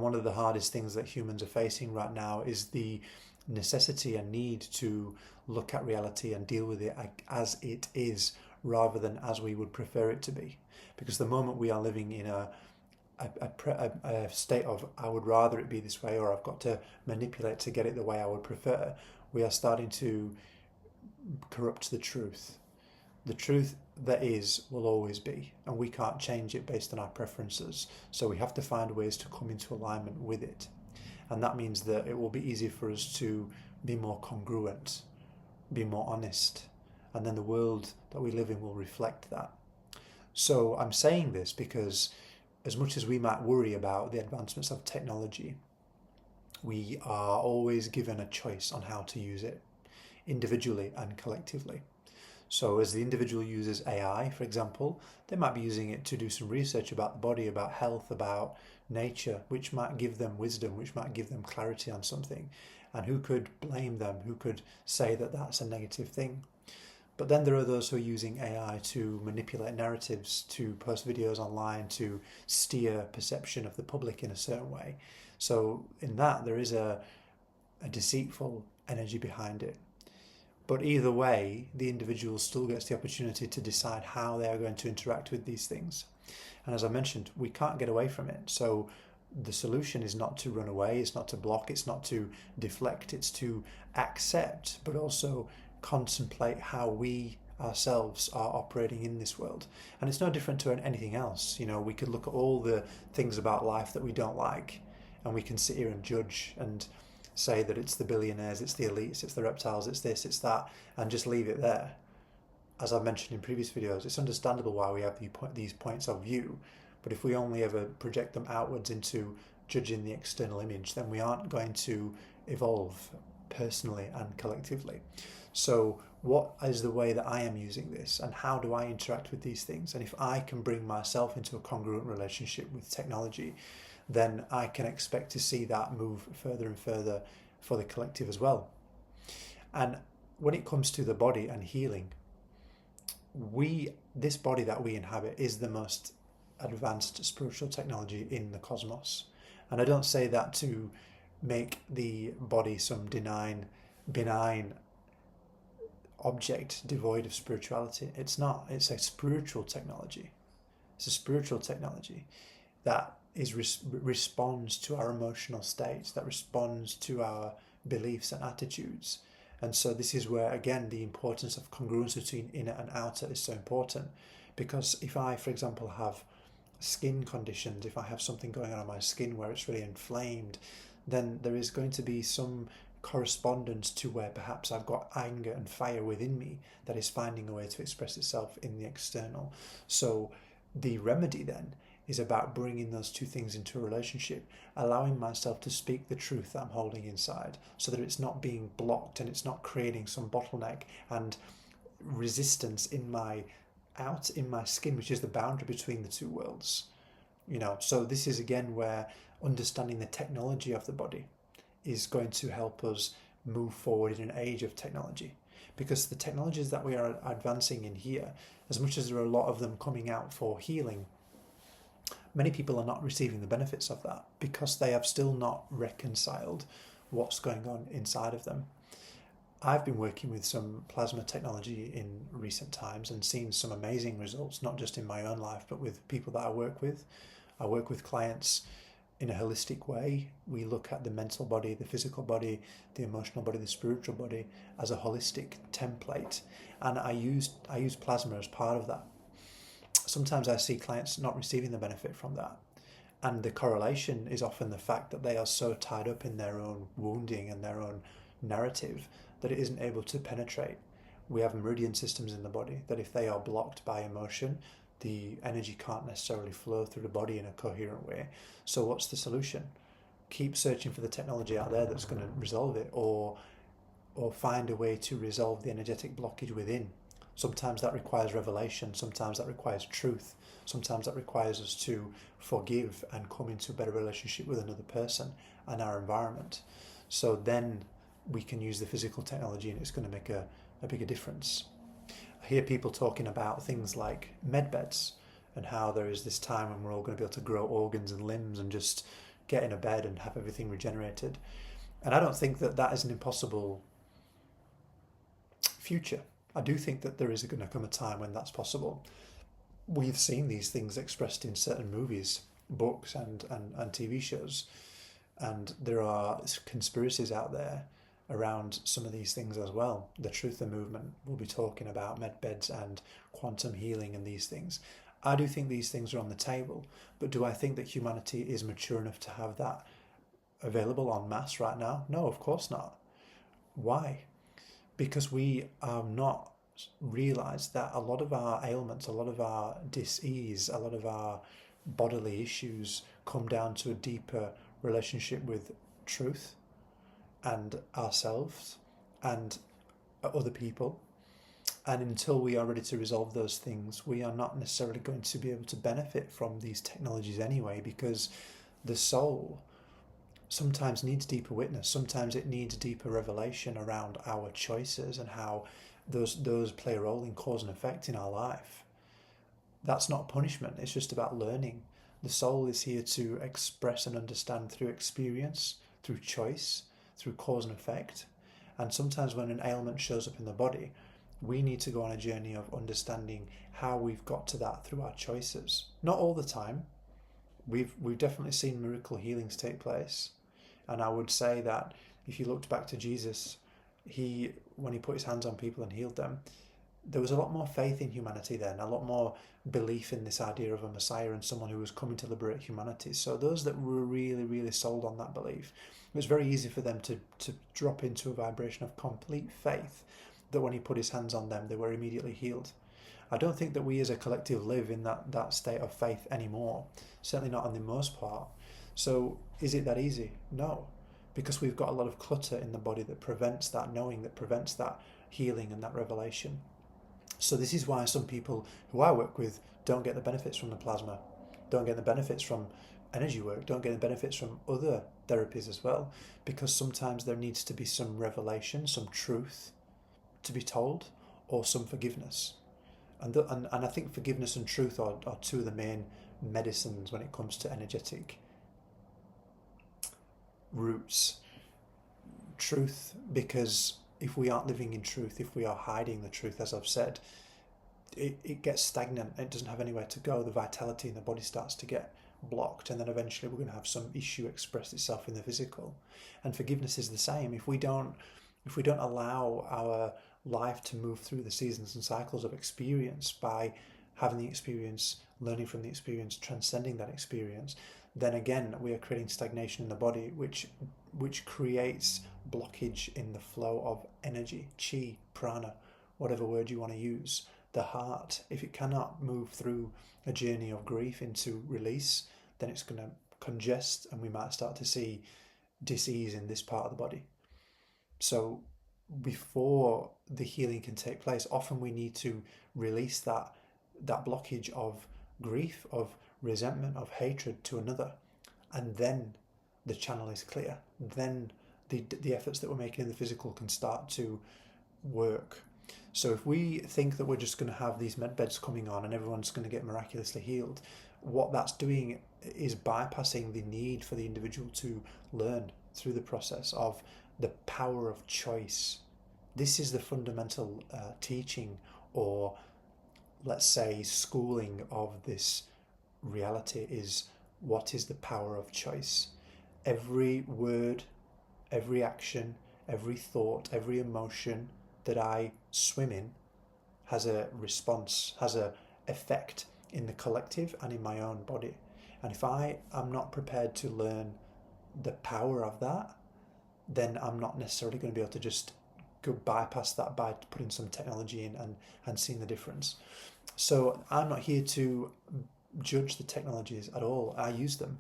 One of the hardest things that humans are facing right now is the necessity and need to look at reality and deal with it as it is rather than as we would prefer it to be. Because the moment we are living in a state of I would rather it be this way, or I've got to manipulate to get it the way I would prefer, we are starting to corrupt the truth. The truth that is will always be, and we can't change it based on our preferences. So we have to find ways to come into alignment with it. And that means that it will be easier for us to be more congruent, be more honest, and then the world that we live in will reflect that. So I'm saying this because as much as we might worry about the advancements of technology, we are always given a choice on how to use it, individually and collectively. So as the individual uses AI, for example, they might be using it to do some research about the body, about health, about nature, which might give them wisdom, which might give them clarity on something. And who could blame them? Who could say that that's a negative thing? But then there are those who are using AI to manipulate narratives, to post videos online, to steer perception of the public in a certain way. So in that, there is a deceitful energy behind it. But either way, the individual still gets the opportunity to decide how they are going to interact with these things. And as I mentioned, we can't get away from it. So the solution is not to run away, it's not to block, it's not to deflect, it's to accept, but also contemplate how we ourselves are operating in this world. And it's no different to anything else. You know, we could look at all the things about life that we don't like, and we can sit here and judge and say that it's the billionaires, it's the elites, it's the reptiles, it's this, it's that, and just leave it there. As I've mentioned in previous videos, it's understandable why we have these points of view, but if we only ever project them outwards into judging the external image, then we aren't going to evolve personally and collectively. So what is the way that I am using this, and how do I interact with these things? And if I can bring myself into a congruent relationship with technology, then I can expect to see that move further and further for the collective as well. And when it comes to the body and healing, this body that we inhabit is the most advanced spiritual technology in the cosmos. And I don't say that to make the body some benign object devoid of spirituality. It's not. It's a spiritual technology. It's a spiritual technology that responds to our emotional states, that responds to our beliefs and attitudes. And so this is where, again, the importance of congruence between inner and outer is so important. Because if I, for example, have skin conditions, if I have something going on my skin where it's really inflamed, then there is going to be some correspondence to where perhaps I've got anger and fire within me that is finding a way to express itself in the external. So the remedy then is about bringing those two things into a relationship, allowing myself to speak the truth that I'm holding inside, so that it's not being blocked and it's not creating some bottleneck and resistance in my skin, which is the boundary between the two worlds. So this is again where understanding the technology of the body is going to help us move forward in an age of technology. Because the technologies that we are advancing in here, as much as there are a lot of them coming out for healing, many people are not receiving the benefits of that because they have still not reconciled what's going on inside of them. I've been working with some plasma technology in recent times and seen some amazing results, not just in my own life, but with people that I work with. I work with clients in a holistic way. We look at the mental body, the physical body, the emotional body, the spiritual body as a holistic template. And I use plasma as part of that. Sometimes I see clients not receiving the benefit from that. And the correlation is often the fact that they are so tied up in their own wounding and their own narrative that it isn't able to penetrate. We have meridian systems in the body that if they are blocked by emotion, the energy can't necessarily flow through the body in a coherent way. So what's the solution? Keep searching for the technology out there that's going to resolve it, or find a way to resolve the energetic blockage within. Sometimes that requires revelation, sometimes that requires truth, sometimes that requires us to forgive and come into a better relationship with another person and our environment. So then we can use the physical technology and it's going to make a bigger difference. I hear people talking about things like medbeds and how there is this time when we're all going to be able to grow organs and limbs and just get in a bed and have everything regenerated. And I don't think that that is an impossible future. I do think that there is going to come a time when that's possible. We've seen these things expressed in certain movies, books, and TV shows. And there are conspiracies out there around some of these things as well. The Truther movement will be talking about medbeds and quantum healing and these things. I do think these things are on the table, but do I think that humanity is mature enough to have that available en masse right now? No, of course not. Why? Because we are not realised that a lot of our ailments, a lot of our dis-ease, a lot of our bodily issues come down to a deeper relationship with truth and ourselves and other people. And until we are ready to resolve those things, we are not necessarily going to be able to benefit from these technologies anyway, because the soul sometimes needs deeper witness. Sometimes it needs deeper revelation around our choices and how those play a role in cause and effect in our life. That's not punishment. It's just about learning. The soul is here to express and understand through experience, through choice, through cause and effect. And sometimes when an ailment shows up in the body, we need to go on a journey of understanding how we've got to that through our choices. Not all the time. We've definitely seen miracle healings take place. And I would say that if you looked back to Jesus, when he put his hands on people and healed them, there was a lot more faith in humanity then, a lot more belief in this idea of a Messiah and someone who was coming to liberate humanity. So those that were really, really sold on that belief, it was very easy for them to drop into a vibration of complete faith that when he put his hands on them, they were immediately healed. I don't think that we as a collective live in that state of faith anymore, certainly not on the most part. So is it that easy? No, because we've got a lot of clutter in the body that prevents that knowing, that prevents that healing and that revelation. So this is why some people who I work with don't get the benefits from the plasma, don't get the benefits from energy work, don't get the benefits from other therapies as well, because sometimes there needs to be some revelation, some truth to be told, or some forgiveness. And I think forgiveness and truth are two of the main medicines when it comes to energetic roots. Truth, because if we aren't living in truth, if we are hiding the truth, as I've said, it gets stagnant. It doesn't have anywhere to go. The vitality in the body starts to get blocked, and then eventually we're going to have some issue express itself in the physical. And forgiveness is the same. If we don't allow our life to move through the seasons and cycles of experience by having the experience, learning from the experience, transcending that experience, then again we are creating stagnation in the body, which creates blockage in the flow of energy, chi, prana, whatever word you want to use. The heart, if it cannot move through a journey of grief into release, then it's going to congest, and we might start to see dis-ease in this part of the body. So before the healing can take place, often we need to release that blockage of grief, of resentment, of hatred to another, and then the channel is clear. Then the efforts that we're making in the physical can start to work. So if we think that we're just going to have these medbeds coming on and everyone's going to get miraculously healed, what that's doing is bypassing the need for the individual to learn through the process of the power of choice. This is the fundamental teaching, or let's say schooling, of this reality, is what is the power of choice. Every word, every action, every thought, every emotion that I swim in has a response, has a effect in the collective and in my own body. And if I am not prepared to learn the power of that, then I'm not necessarily going to be able to just go bypass that by putting some technology in and seeing the difference. So I'm not here to judge the technologies at all. I use them.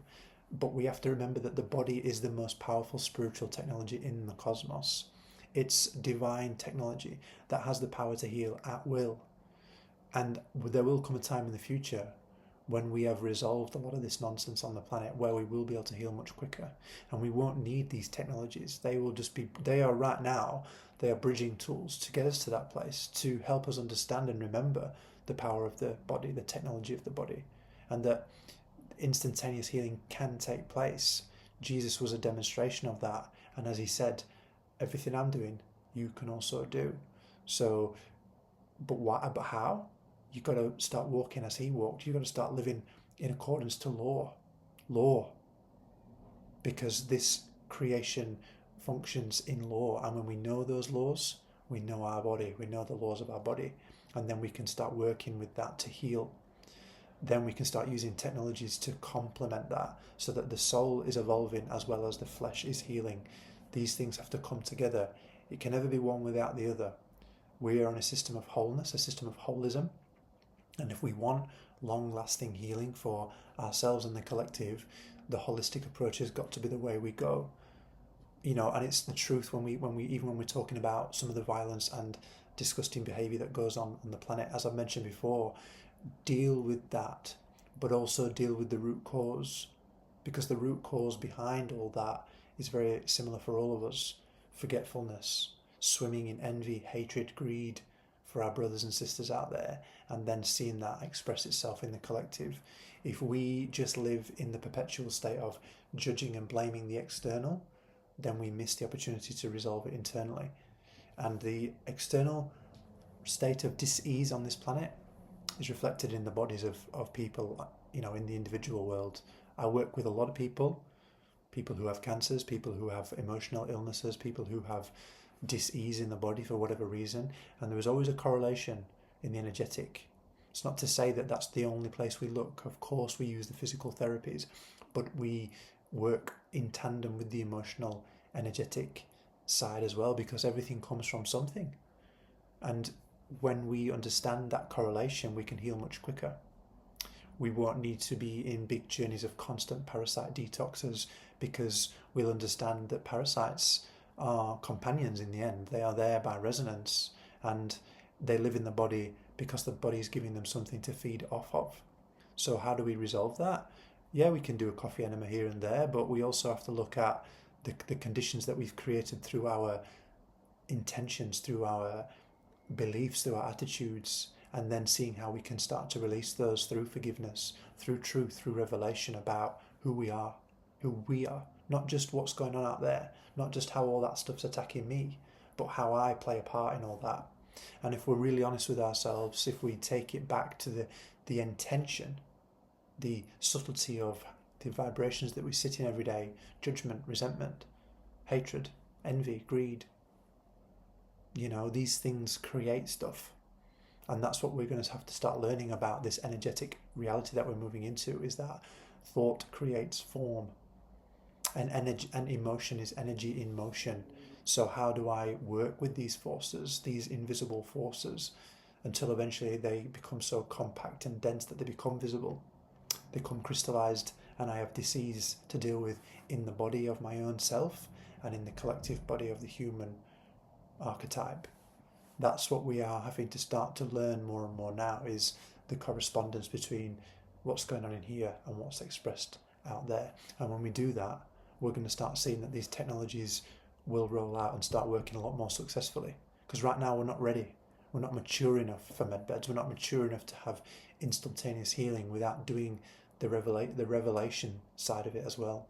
But we have to remember that the body is the most powerful spiritual technology in the cosmos. It's divine technology that has the power to heal at will. And there will come a time in the future when we have resolved a lot of this nonsense on the planet, where we will be able to heal much quicker. And we won't need these technologies. They are right now, they are bridging tools to get us to that place, to help us understand and remember the power of the body, the technology of the body, and that instantaneous healing can take place. Jesus was a demonstration of that. And as he said, everything I'm doing, you can also do. So, but why? But how? You've got to start walking as he walked. You've got to start living in accordance to law, because this creation functions in law. And when we know those laws, we know our body, we know the laws of our body, and then we can start working with that to heal. Then we can start using technologies to complement that, so that the soul is evolving as well as the flesh is healing. These things have to come together. It can never be one without the other. We are in a system of wholeness, a system of holism. And if we want long-lasting healing for ourselves and the collective, the holistic approach has got to be the way we go. You know, and it's the truth when we're talking about some of the violence and disgusting behaviour that goes on the planet. As I've mentioned before, deal with that, but also deal with the root cause, because the root cause behind all that is very similar for all of us. Forgetfulness, swimming in envy, hatred, greed for our brothers and sisters out there, and then seeing that express itself in the collective. If we just live in the perpetual state of judging and blaming the external, then we miss the opportunity to resolve it internally. And the external state of dis-ease on this planet is reflected in the bodies of people, you know, in the individual world. I work with a lot of people who have cancers, people who have emotional illnesses, people who have dis-ease in the body for whatever reason, and there is always a correlation in the energetic. It's not to say that that's the only place we look. Of course we use the physical therapies, but we work in tandem with the emotional, energetic side as well, because everything comes from something. And when we understand that correlation, we can heal much quicker. We won't need to be in big journeys of constant parasite detoxes, because we'll understand that parasites are companions in the end. They are there by resonance, and they live in the body because the body is giving them something to feed off of. So how do we resolve that? Yeah, we can do a coffee enema here and there, but we also have to look at the conditions that we've created through our intentions, through our beliefs, through our attitudes, and then seeing how we can start to release those through forgiveness, through truth, through revelation about who we are, not just what's going on out there, not just how all that stuff's attacking me, but how I play a part in all that. And if we're really honest with ourselves, if we take it back to the intention, the subtlety of the vibrations that we sit in every day, judgment, resentment, hatred, envy, greed, you know, these things create stuff. And that's what we're going to have to start learning about, this energetic reality that we're moving into, is that thought creates form, and energy and emotion is energy in motion. So how do I work with these forces, these invisible forces, until eventually they become so compact and dense that they become visible, they become crystallized, and I have disease to deal with in the body of my own self and in the collective body of the human archetype. That's what we are having to start to learn more and more now, is the correspondence between what's going on in here and what's expressed out there. And when we do that, we're going to start seeing that these technologies will roll out and start working a lot more successfully. Because right now we're not ready. We're not mature enough for Medbeds. We're not mature enough to have instantaneous healing without doing the revelation side of it as well.